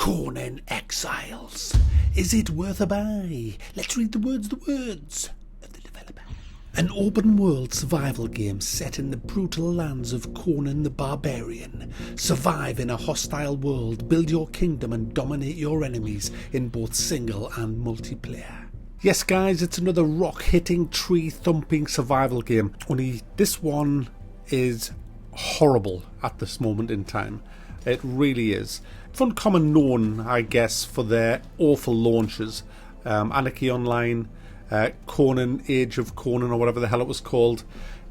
Conan Exiles. Is it worth a buy? Let's read the words of the developer. An open-world survival game set in the brutal lands of Conan the Barbarian. Survive in a hostile world, build your kingdom and dominate your enemies in both single and multiplayer. Yes guys, it's another rock-hitting, tree-thumping survival game. Only this one is horrible at this moment in time. It really is. Funcom known, I guess, for their awful launches. Anarchy Online, Conan, Age of Conan, or whatever the hell it was called,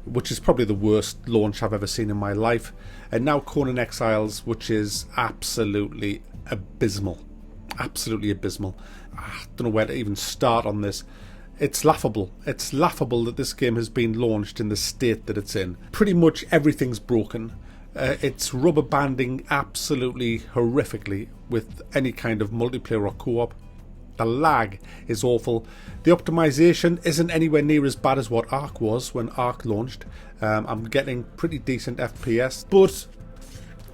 which is probably the worst launch I've ever seen in my life. And now Conan Exiles, which is absolutely abysmal. Absolutely abysmal. I don't know where to even start on this. It's laughable. It's laughable that this game has been launched in the state that it's in. Pretty much everything's broken. It's rubber banding absolutely horrifically with any kind of multiplayer or co-op. The lag is awful. The optimization isn't anywhere near as bad as what Ark was when Ark launched. I'm getting pretty decent FPS, but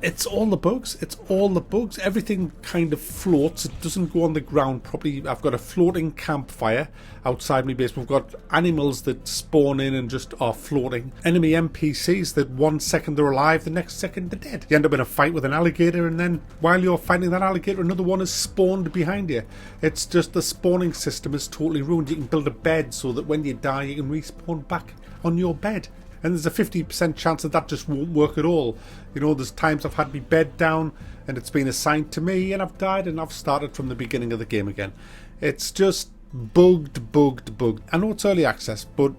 it's all the bugs. It's all the bugs. Everything kind of floats. It doesn't go on the ground properly. I've got a floating campfire outside my base. We've got animals that spawn in and just are floating. Enemy NPCs that 1 second they're alive, the next second they're dead. You end up in a fight with an alligator, and then while you're fighting that alligator, another one is spawned behind you. It's just the spawning system is totally ruined. You can build a bed so that when you die, you can respawn back on your bed. And there's a 50% chance that that just won't work at all. You know, there's times I've had my bed down and it's been assigned to me and I've died and I've started from the beginning of the game again. It's just bugged. I know it's early access, but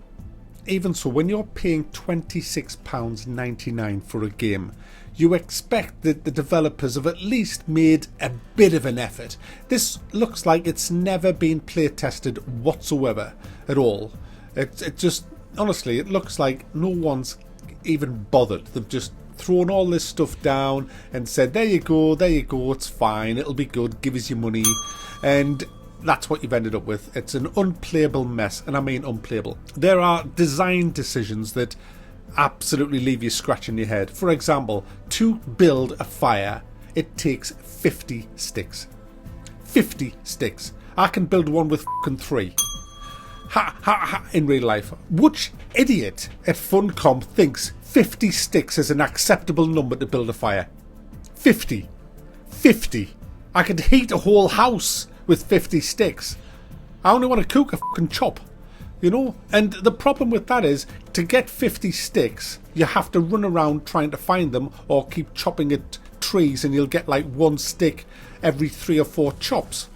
even so, when you're paying £26.99 for a game, you expect that the developers have at least made a bit of an effort. This looks like it's never been play tested whatsoever at all. It just... Honestly, it looks like no one's even bothered. They've just thrown all this stuff down and said, there you go, it's fine, it'll be good, give us your money. And that's what you've ended up with. It's an unplayable mess, and I mean unplayable. There are design decisions that absolutely leave you scratching your head. For example, to build a fire, it takes 50 sticks. 50 sticks. I can build one with fucking 3. In real life. Which idiot at Funcom thinks 50 sticks is an acceptable number to build a fire? 50. I could heat a whole house with 50 sticks. I only want to cook a fucking chop, you know? And the problem with that is, to get 50 sticks, you have to run around trying to find them or keep chopping at trees and you'll get like 1 stick every 3 or 4 chops,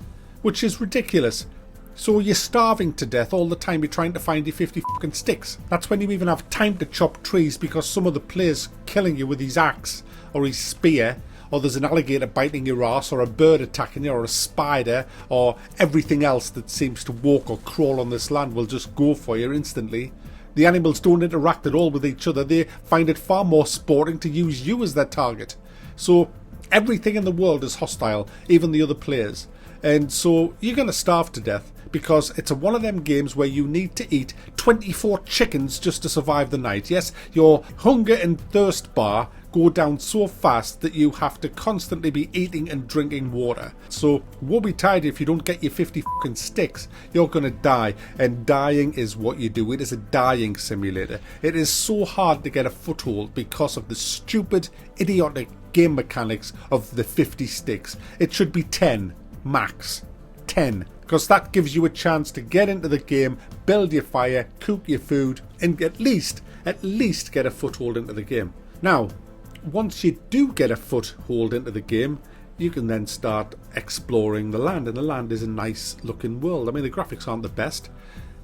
which is ridiculous. So you're starving to death all the time you're trying to find your 50 fucking sticks. That's when you even have time to chop trees, because some of the player's killing you with his axe or his spear, or there's an alligator biting your ass, or a bird attacking you, or a spider, or everything else that seems to walk or crawl on this land will just go for you instantly. The animals don't interact at all with each other. They find it far more sporting to use you as their target. So everything in the world is hostile, even the other players. And so you're going to starve to death, because it's one of them games where you need to eat 24 chickens just to survive the night. Yes, your hunger and thirst bar go down so fast that you have to constantly be eating and drinking water. So woe betide if you don't get your 50 fucking sticks. You're going to die, and dying is what you do. It is a dying simulator. It is so hard to get a foothold because of the stupid, idiotic game mechanics of the 50 sticks. It should be 10 max. 10, because that gives you a chance to get into the game, build your fire, cook your food, and at least get a foothold into the game. Now, once you do get a foothold into the game, you can then start exploring the land, and the land is a nice looking world. I mean, the graphics aren't the best.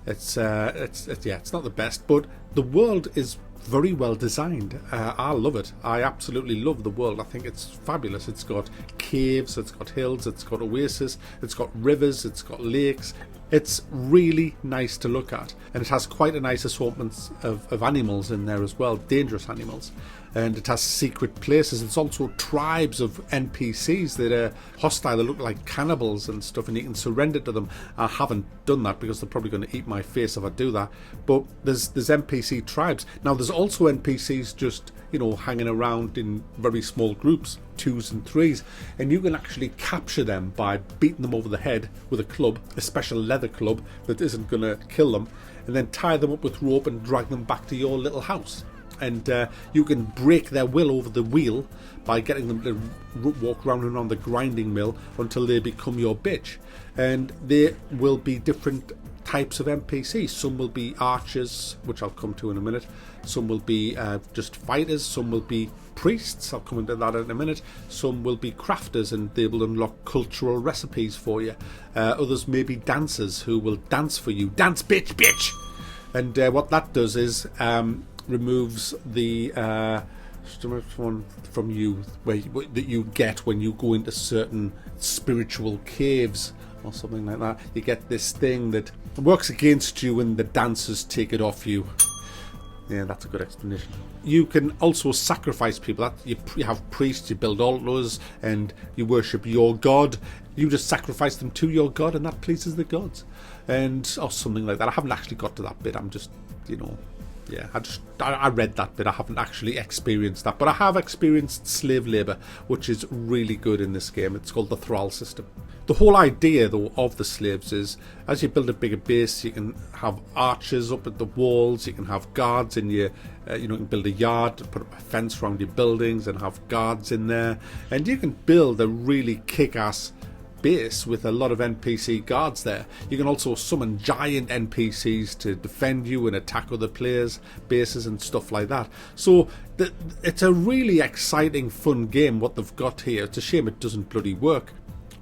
It's not the best, but the world is very well designed. I love it. I absolutely love the world. I think it's fabulous. It's got caves, it's got hills, it's got oases, it's got rivers, it's got lakes. It's really nice to look at, and it has quite a nice assortment of animals in there as well, dangerous animals. and it has secret places. It's also tribes of NPCs that are hostile, that look like cannibals and stuff, and you can surrender to them. I haven't done that because they're probably going to eat my face if I do that, but there's NPC tribes. Now there's also NPCs just, you know, hanging around in very small groups, 2s and 3s, and you can actually capture them by beating them over the head with a club, a special leather club that isn't going to kill them, and then tie them up with rope and drag them back to your little house. And you can break their will over the wheel by getting them to walk round and around the grinding mill until they become your bitch. And there will be different types of NPCs. Some will be archers, which I'll come to in a minute. Some will be just fighters. Some will be priests. I'll come into that in a minute. Some will be crafters, and they will unlock cultural recipes for you. Others may be dancers who will dance for you. Dance, bitch, bitch! And what that does is removes the one from you that you get when you go into certain spiritual caves or something like that. You get this thing that works against you and the dancers take it off you. Yeah, that's a good explanation. You can also sacrifice people. You have priests, you build altars, and you worship your god. You just sacrifice them to your god, and that pleases the gods, or something like that. I haven't actually got to that bit. I'm just, you know, yeah, I read that bit. I haven't actually experienced that, but I have experienced slave labour, which is really good in this game. It's called the Thrall System. The whole idea, though, of the slaves is, as you build a bigger base, you can have archers up at the walls, you can have guards in your, you can build a yard, put up a fence around your buildings and have guards in there, and you can build a really kick-ass base with a lot of NPC guards there. You can also summon giant NPCs to defend you and attack other players' bases and stuff like that. So it's a really exciting, fun game what they've got here. It's a shame it doesn't bloody work,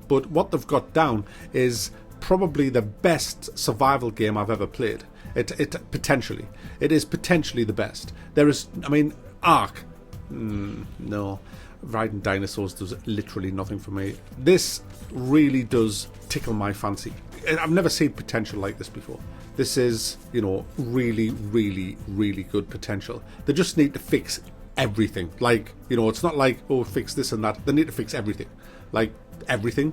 but what they've got down is probably the best survival game I've ever played. It is potentially the best. There is, I mean, Ark, no. Riding dinosaurs does literally nothing for me. This really does tickle my fancy. I've never seen potential like this before. This is, really, really, really good potential. They just need to fix everything. Like, it's not like, oh, fix this and that. They need to fix everything. Like, everything.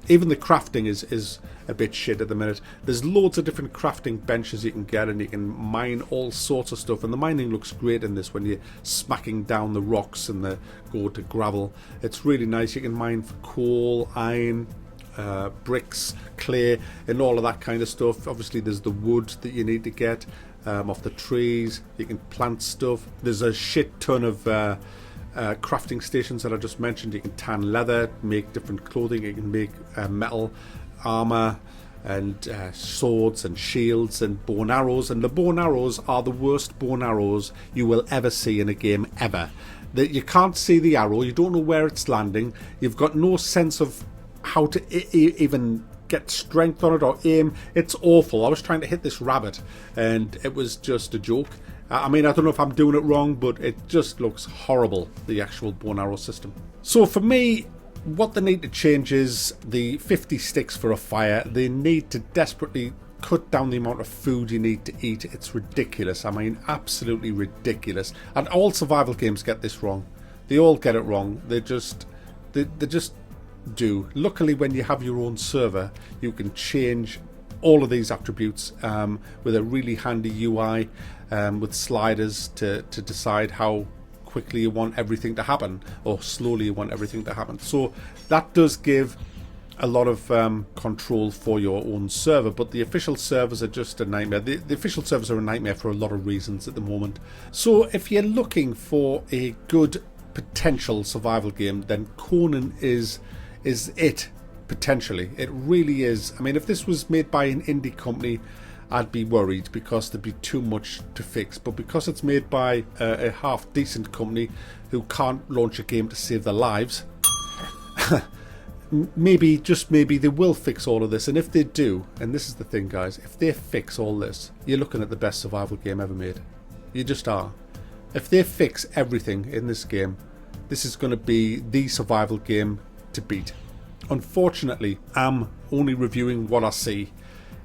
Even the crafting is a bit shit at the minute. There's loads of different crafting benches you can get, and you can mine all sorts of stuff, and the mining looks great in this when you're smacking down the rocks and the go to gravel. It's really nice. You can mine for coal, iron, bricks, clay, and all of that kind of stuff. Obviously there's the wood that you need to get off the trees. You can plant stuff. There's a shit ton of crafting stations that I just mentioned. You can tan leather, make different clothing, you can make metal armor and swords and shields and bow and arrows, and the bow and arrows are the worst bow and arrows you will ever see in a game ever. That you can't see the arrow, you don't know where it's landing, you've got no sense of how to even get strength on it or aim. It's awful. I was trying to hit this rabbit and it was just a joke. I mean, I don't know if I'm doing it wrong, but it just looks horrible, the actual bow and arrow system. So for me, what they need to change is the 50 sticks for a fire. They need to desperately cut down the amount of food you need to eat. It's ridiculous. I mean, absolutely ridiculous. And all survival games get this wrong. They all get it wrong. They just do. Luckily, when you have your own server, you can change all of these attributes with a really handy UI with sliders to decide how quickly you want everything to happen or slowly you want everything to happen. So that does give a lot of control for your own server, but the official servers are just a nightmare. The official servers are a nightmare for a lot of reasons at the moment. So if you're looking for a good potential survival game, then Conan is it. Potentially, it really is. I mean, if this was made by an indie company, I'd be worried because there'd be too much to fix. But because it's made by a half decent company who can't launch a game to save their lives, maybe, just maybe, they will fix all of this. And if they do, and this is the thing, guys, if they fix all this, you're looking at the best survival game ever made. You just are. If they fix everything in this game, this is going to be the survival game to beat. Unfortunately, I'm only reviewing what I see,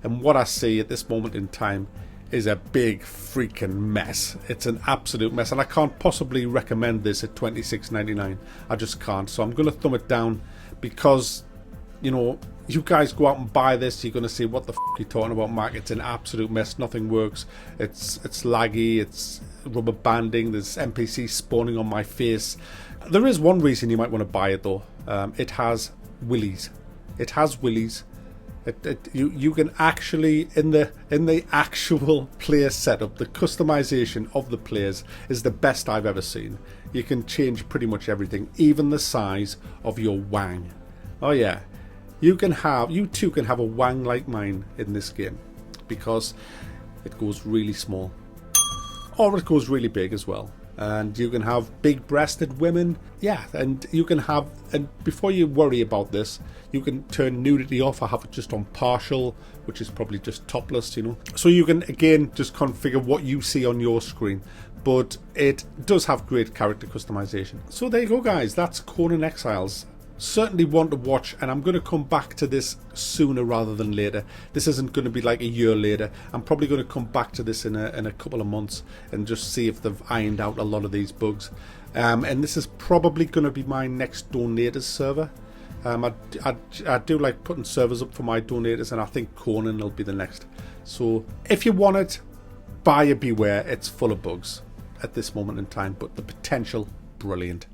and what I see at this moment in time is a big freaking mess. It's an absolute mess, and I can't possibly recommend this at $26.99. I just can't. So I'm going to thumb it down, because, you know, you guys go out and buy this, you're going to say, what the f*** are you talking about, Mark? It's an absolute mess. Nothing works. It's laggy. It's rubber banding. There's NPCs spawning on my face. There is one reason you might want to buy it, though. It has willies. It has willies. You can actually, in the actual player setup, the customization of the players is the best I've ever seen. You can change pretty much everything, even the size of your wang. Oh yeah, you too can have a wang like mine in this game, because it goes really small, or it goes really big as well. And you can have big-breasted women, yeah, and you can have, and before you worry about this, you can turn nudity off. I have it just on partial, which is probably just topless, you know. So you can, again, just configure what you see on your screen, but it does have great character customization. So there you go, guys, that's Conan Exiles. Certainly one to watch, and I'm going to come back to this sooner rather than later. This isn't going to be like a year later. I'm probably going to come back to this in a couple of months and just see if they've ironed out a lot of these bugs. And this is probably going to be my next donators server. I do like putting servers up for my donators, and I think Conan will be the next. So if you want it, buyer beware. It's full of bugs at this moment in time, but the potential, brilliant.